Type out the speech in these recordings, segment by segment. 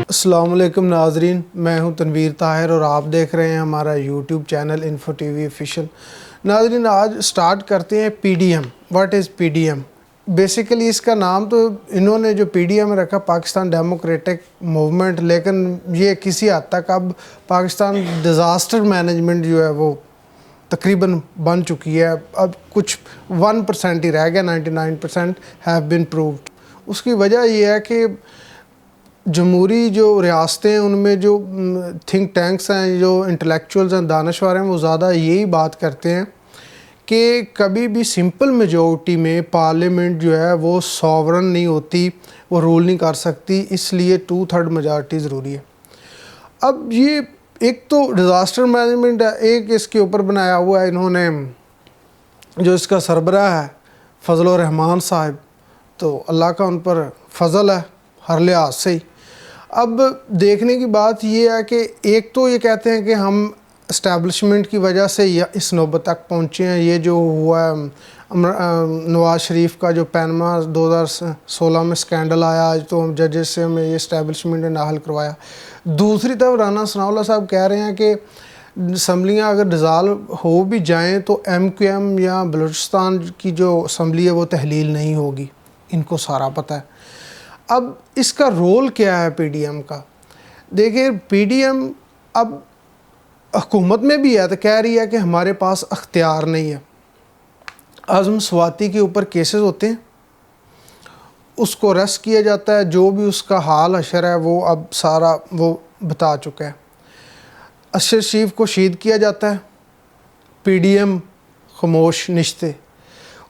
السلام علیکم ناظرین، میں ہوں تنویر طاہر اور آپ دیکھ رہے ہیں ہمارا یوٹیوب چینل انفو ٹی وی آفیشیل۔ ناظرین، آج سٹارٹ کرتے ہیں P D M. What is P D M? Basically اس کا نام تو انہوں نے جو پی ڈی ایم رکھا پاکستان ڈیموکریٹک موومنٹ، لیکن یہ کسی حد تک اب پاکستان ڈیزاسٹر مینجمنٹ جو ہے وہ تقریباً بن چکی ہے۔ اب کچھ 1% ہی رہ گیا، 99% ہیو بین پرووڈ۔ اس کی وجہ یہ ہے کہ جمہوری جو ریاستیں ہیں ان میں جو تھنک ٹینکس ہیں، جو انٹلیکچوئلز ہیں، دانشور ہیں، وہ زیادہ یہی بات کرتے ہیں کہ کبھی بھی سمپل میجورٹی میں پارلیمنٹ جو ہے وہ ساورن نہیں ہوتی، وہ رول نہیں کر سکتی، اس لیے 2/3 میجارٹی ضروری ہے۔ اب یہ ایک تو ڈیزاسٹر مینجمنٹ ہے، ایک اس کے اوپر بنایا ہوا ہے انہوں نے، جو اس کا سربراہ ہے فضل الرحمان صاحب، تو اللہ کا ان پر فضل ہے ہر لحاظ سے ہی۔ اب دیکھنے کی بات یہ ہے کہ ایک تو یہ کہتے ہیں کہ ہم اسٹیبلشمنٹ کی وجہ سے اس نوبت تک پہنچے ہیں، یہ جو ہوا ہے نواز شریف کا جو پینما 2016 میں سکینڈل آیا، آج تو ججز سے ہمیں یہ اسٹیبلشمنٹ نے نااہل کروایا۔ دوسری طرف رانا ثناء اللہ صاحب کہہ رہے ہیں کہ اسمبلیاں اگر ڈیزالو ہو بھی جائیں تو ایم کیو ایم یا بلوچستان کی جو اسمبلی ہے وہ تحلیل نہیں ہوگی، ان کو سارا پتہ ہے۔ اب اس کا رول کیا ہے پی ڈی ایم کا؟ دیکھیں، پی ڈی ایم اب حکومت میں بھی ہے تو کہہ رہی ہے کہ ہمارے پاس اختیار نہیں ہے۔ اعظم سواتی کے اوپر کیسز ہوتے ہیں، اس کو ریسٹ کیا جاتا ہے، جو بھی اس کا حال حشر ہے وہ اب سارا وہ بتا چکا ہے۔ اشرف شریف کو شہید کیا جاتا ہے، پی ڈی ایم خاموش نشتے۔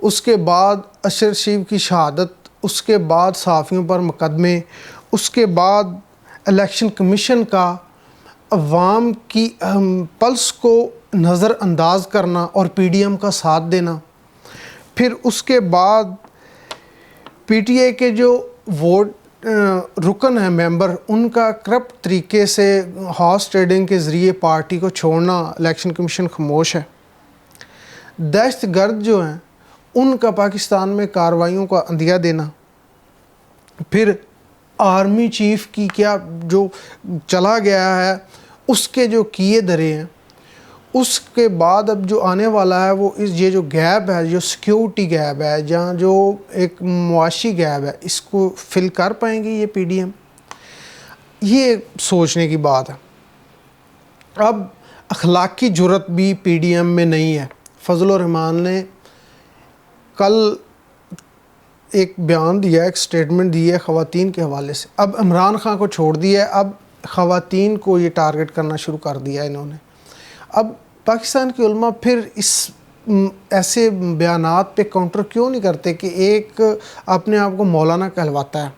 اس کے بعد اشرف شریف کی شہادت، اس کے بعد صحافیوں پر مقدمے، اس کے بعد الیکشن کمیشن کا عوام کی پلس کو نظر انداز کرنا اور پی ڈی ایم کا ساتھ دینا، پھر اس کے بعد پی ٹی اے کے جو ووٹ رکن ہیں ممبر، ان کا کرپٹ طریقے سے ہارس ٹریڈنگ کے ذریعے پارٹی کو چھوڑنا، الیکشن کمیشن خاموش ہے۔ دہشت گرد جو ہیں ان کا پاکستان میں کارروائیوں کا عندیہ دینا، پھر آرمی چیف کی کیا جو چلا گیا ہے اس کے جو کیے درے ہیں، اس کے بعد اب جو آنے والا ہے وہ یہ جو گیپ ہے، جو سیکیورٹی گیپ ہے، جہاں جو ایک معاشی گیپ ہے، اس کو فل کر پائیں گے یہ پی ڈی ایم؟ یہ سوچنے کی بات ہے۔ اب اخلاقی جرت بھی پی ڈی ایم میں نہیں ہے۔ فضل الرحمان نے کل ایک بیان دیا، ایک سٹیٹمنٹ دی ہے خواتین کے حوالے سے۔ اب عمران خان کو چھوڑ دیا ہے، اب خواتین کو یہ ٹارگٹ کرنا شروع کر دیا ہے انہوں نے۔ اب پاکستان کے علماء پھر اس ایسے بیانات پہ کاؤنٹر کیوں نہیں کرتے کہ ایک اپنے آپ کو مولانا کہلواتا ہے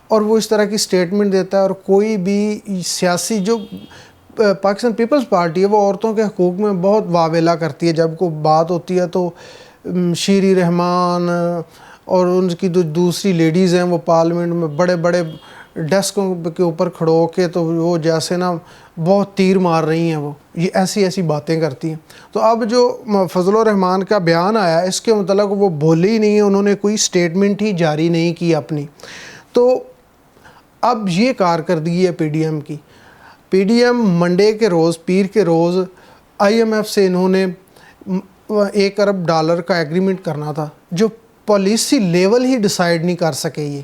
اور وہ اس طرح کی سٹیٹمنٹ دیتا ہے، اور کوئی بھی سیاسی جو پاکستان پیپلز پارٹی ہے وہ عورتوں کے حقوق میں بہت واویلا کرتی ہے، جب کوئی بات ہوتی ہے تو شیری رحمان اور ان کی جو دوسری لیڈیز ہیں وہ پارلیمنٹ میں بڑے بڑے ڈیسکوں کے اوپر کھڑو کے تو وہ جیسے نا بہت تیر مار رہی ہیں، وہ یہ ایسی باتیں کرتی ہیں۔ تو اب جو فضل الرحمان کا بیان آیا اس کے متعلق وہ بولے ہی نہیں ہیں، انہوں نے کوئی سٹیٹمنٹ ہی جاری نہیں کی اپنی۔ تو اب یہ کارکردگی ہے پی ڈی ایم کی۔ پی ڈی ایم منڈے کے روز، پیر کے روز آئی ایم ایف سے انہوں نے $1 ارب کا ایگریمنٹ کرنا تھا، جو پالیسی لیول ہی ڈیسائیڈ نہیں کر سکے یہ۔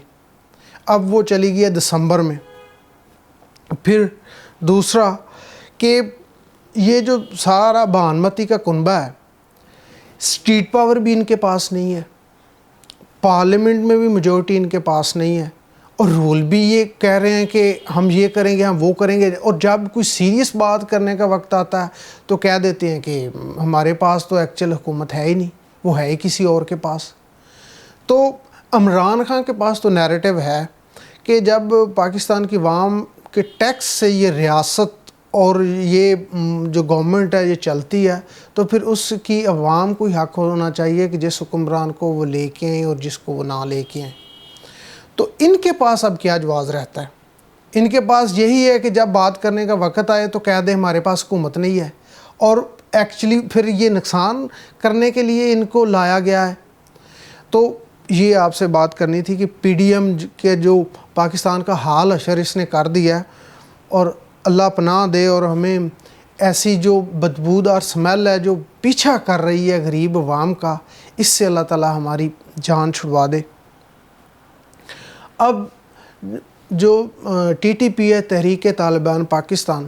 اب وہ چلی گئی ہے دسمبر میں۔ پھر دوسرا کہ یہ جو سارا بہانمتی کا کنبہ ہے، اسٹیٹ پاور بھی ان کے پاس نہیں ہے، پارلیمنٹ میں بھی میجورٹی ان کے پاس نہیں ہے، اور رول بھی یہ کہہ رہے ہیں کہ ہم یہ کریں گے، ہم وہ کریں گے، اور جب کوئی سیریس بات کرنے کا وقت آتا ہے تو کہہ دیتے ہیں کہ ہمارے پاس تو ایکچوئل حکومت ہے ہی نہیں، وہ ہے ہی کسی اور کے پاس۔ تو عمران خان کے پاس تو نیریٹو ہے کہ جب پاکستان کی عوام کے ٹیکس سے یہ ریاست اور یہ جو گورنمنٹ ہے یہ چلتی ہے، تو پھر اس کی عوام کو ہی حق ہونا چاہیے کہ جس حکمران کو وہ لے کے آئیں اور جس کو وہ نہ لے کے آئیں۔ تو ان کے پاس اب کیا جواز رہتا ہے؟ ان کے پاس یہی ہے کہ جب بات کرنے کا وقت آئے تو کہہ دیں ہمارے پاس حکومت نہیں ہے، اور ایکچولی پھر یہ نقصان کرنے کے لیے ان کو لایا گیا ہے۔ تو یہ آپ سے بات کرنی تھی کہ پی ڈی ایم کے جو پاکستان کا حال حشر اس نے کر دیا ہے، اور اللہ پناہ دے، اور ہمیں ایسی جو بدبودار سمیل ہے جو پیچھا کر رہی ہے غریب عوام کا، اس سے اللہ تعالی ہماری جان چھڑوا دے۔ اب جو ٹی ٹی پی ہے، تحریک طالبان پاکستان،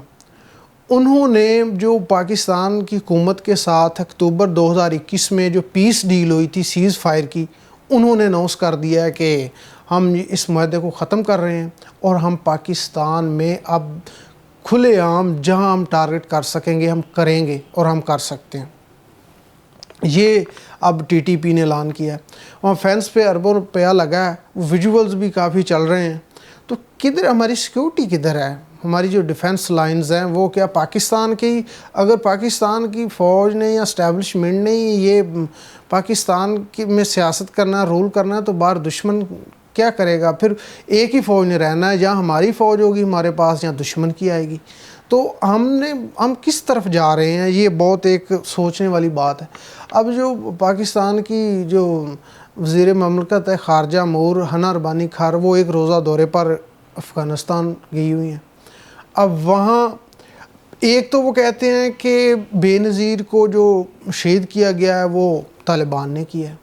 انہوں نے جو پاکستان کی حکومت کے ساتھ اکتوبر 2021 میں جو پیس ڈیل ہوئی تھی سیز فائر کی، انہوں نے اناؤنس کر دیا ہے کہ ہم اس معاہدے کو ختم کر رہے ہیں، اور ہم پاکستان میں اب کھلے عام جہاں ہم ٹارگٹ کر سکیں گے ہم کریں گے، اور ہم کر سکتے ہیں۔ یہ اب ٹی ٹی پی نے اعلان کیا ہے۔ وہاں فینس پہ اربوں روپیہ لگا ہے، ویژولز بھی کافی چل رہے ہیں، تو کدھر ہماری سیکیورٹی کدھر ہے؟ ہماری جو ڈیفنس لائنز ہیں وہ کیا پاکستان کی، اگر پاکستان کی فوج نے یا اسٹیبلشمنٹ نے یہ پاکستان میں سیاست کرنا، رول کرنا، تو باہر دشمن کیا کرے گا؟ پھر ایک ہی فوج نے رہنا ہے، یا ہماری فوج ہوگی ہمارے پاس یا دشمن کی آئے گی۔ تو ہم کس طرف جا رہے ہیں؟ یہ بہت ایک سوچنے والی بات ہے۔ اب جو پاکستان کی جو وزیر مملکت ہے خارجہ امور ہنا ربانی کھار، وہ ایک روزہ دورے پر افغانستان گئی ہوئی ہیں۔ اب وہاں ایک تو وہ کہتے ہیں کہ بے نظیر کو جو شہید کیا گیا ہے وہ طالبان نے کیا ہے،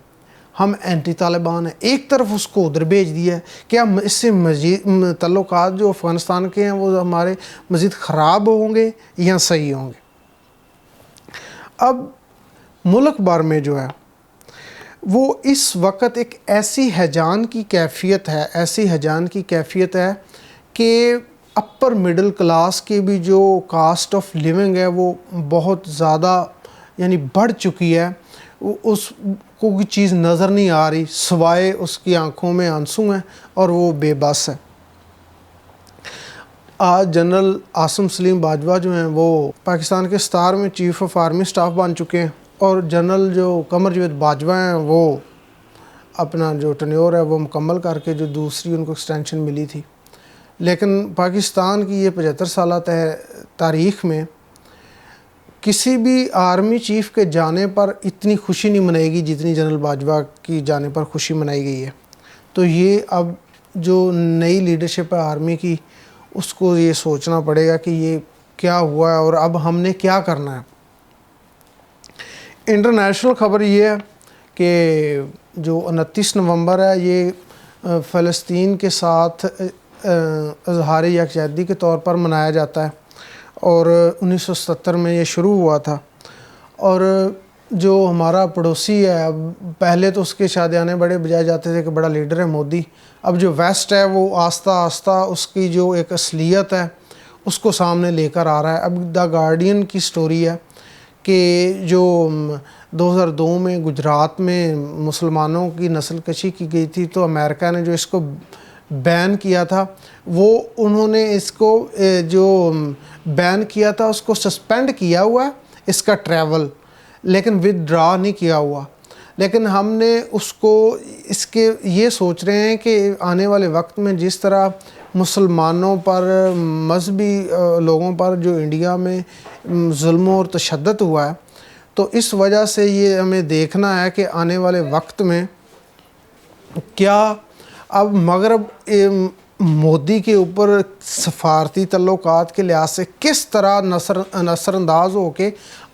ہم اینٹی طالبان ہیں، ایک طرف اس کو ادھر بھیج دیا ہے کہ ہم اس سے مزید تعلقات جو افغانستان کے ہیں وہ ہمارے مزید خراب ہوں گے یا صحیح ہوں گے۔ اب ملک بھر میں جو ہے وہ اس وقت ایک ایسی ہیجان کی کیفیت ہے کہ اپر مڈل کلاس کی بھی جو کاسٹ آف لیونگ ہے وہ بہت زیادہ یعنی بڑھ چکی ہے، اس کو کوئی چیز نظر نہیں آ رہی سوائے اس کی آنکھوں میں آنسو ہیں اور وہ بے بس ہے۔ آج جنرل عاصم سلیم باجوہ جو ہیں وہ پاکستان کے ستار میں چیف آف آرمی سٹاف بن چکے ہیں، اور جنرل جو قمر جاوید باجوہ ہیں وہ اپنا جو ٹینیور ہے وہ مکمل کر کے جو دوسری ان کو ایکسٹینشن ملی تھی۔ لیکن پاکستان کی یہ 75 سالہ تاریخ میں کسی بھی آرمی چیف کے جانے پر اتنی خوشی نہیں منائے گی جتنی جنرل باجوہ کی جانے پر خوشی منائی گئی ہے۔ تو یہ اب جو نئی لیڈرشپ ہے آرمی کی، اس کو یہ سوچنا پڑے گا کہ یہ کیا ہوا ہے اور اب ہم نے کیا کرنا ہے۔ انٹرنیشنل خبر یہ ہے کہ جو 29 نومبر ہے یہ فلسطین کے ساتھ اظہار یکجہتی کے طور پر منایا جاتا ہے، اور 1977 میں یہ شروع ہوا تھا۔ اور جو ہمارا پڑوسی ہے، اب پہلے تو اس کے شادیانے بڑے بجائے جاتے تھے کہ بڑا لیڈر ہے مودی، اب جو ویسٹ ہے وہ آہستہ آہستہ اس کی جو ایک اصلیت ہے اس کو سامنے لے کر آ رہا ہے۔ اب دا گارڈین کی سٹوری ہے کہ جو 2002 میں گجرات میں مسلمانوں کی نسل کشی کی گئی تھی، تو امریکہ نے جو اس کو بین کیا تھا، وہ انہوں نے اس کو جو بین کیا تھا اس کو سسپینڈ کیا ہوا ہے اس کا ٹریول، لیکن ود ڈرا نہیں کیا ہوا۔ لیکن ہم نے اس کو اس کے یہ سوچ رہے ہیں کہ آنے والے وقت میں جس طرح مسلمانوں پر، مذہبی لوگوں پر جو انڈیا میں ظلم اور تشدد ہوا ہے، تو اس وجہ سے یہ ہمیں دیکھنا ہے کہ آنے والے وقت میں کیا اب مغرب مودی کے اوپر سفارتی تعلقات کے لحاظ سے کس طرح نظر انداز ہو کے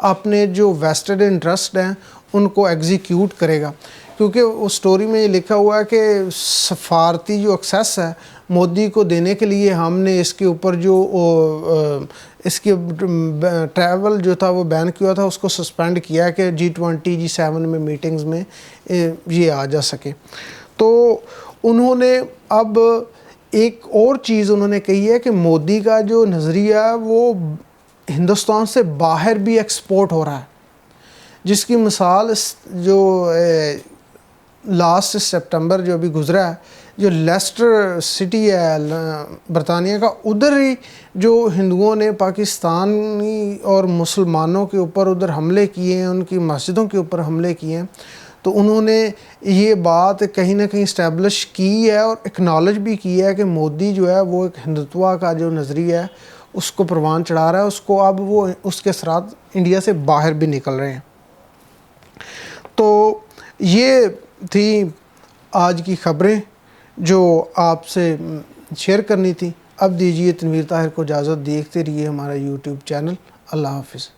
اپنے جو ویسٹڈ انٹرسٹ ہیں ان کو ایگزیکیوٹ کرے گا۔ کیونکہ اس سٹوری میں یہ لکھا ہوا ہے کہ سفارتی جو ایکسیس ہے مودی کو دینے کے لیے ہم نے اس کے اوپر جو اس کے ٹریول جو تھا وہ بین کیا تھا، اس کو سسپینڈ کیا کہ G20 G7 میں میٹنگز میں یہ آ جا سکے۔ تو انہوں نے اب ایک اور چیز انہوں نے کہی ہے کہ مودی کا جو نظریہ ہے وہ ہندوستان سے باہر بھی ایکسپورٹ ہو رہا ہے، جس کی مثال جو لاسٹ سپٹمبر جو ابھی گزرا ہے، جو لیسٹر سٹی ہے برطانیہ کا، ادھر ہی جو ہندوؤں نے پاکستانی اور مسلمانوں کے اوپر ادھر حملے کیے ہیں، ان کی مسجدوں کے اوپر حملے کیے ہیں، تو انہوں نے یہ بات کہیں نہ کہیں اسٹیبلش کی ہے اور اکنالج بھی کی ہے کہ مودی جو ہے وہ ایک ہندوتوا کا جو نظریہ ہے اس کو پروان چڑھا رہا ہے، اس کو اب وہ اس کے اثرات انڈیا سے باہر بھی نکل رہے ہیں۔ تو یہ تھی آج کی خبریں جو آپ سے شیئر کرنی تھی. اب دیجیے تنویر طاہر کو اجازت. دیکھتے رہیے ہمارا یوٹیوب چینل. اللہ حافظ.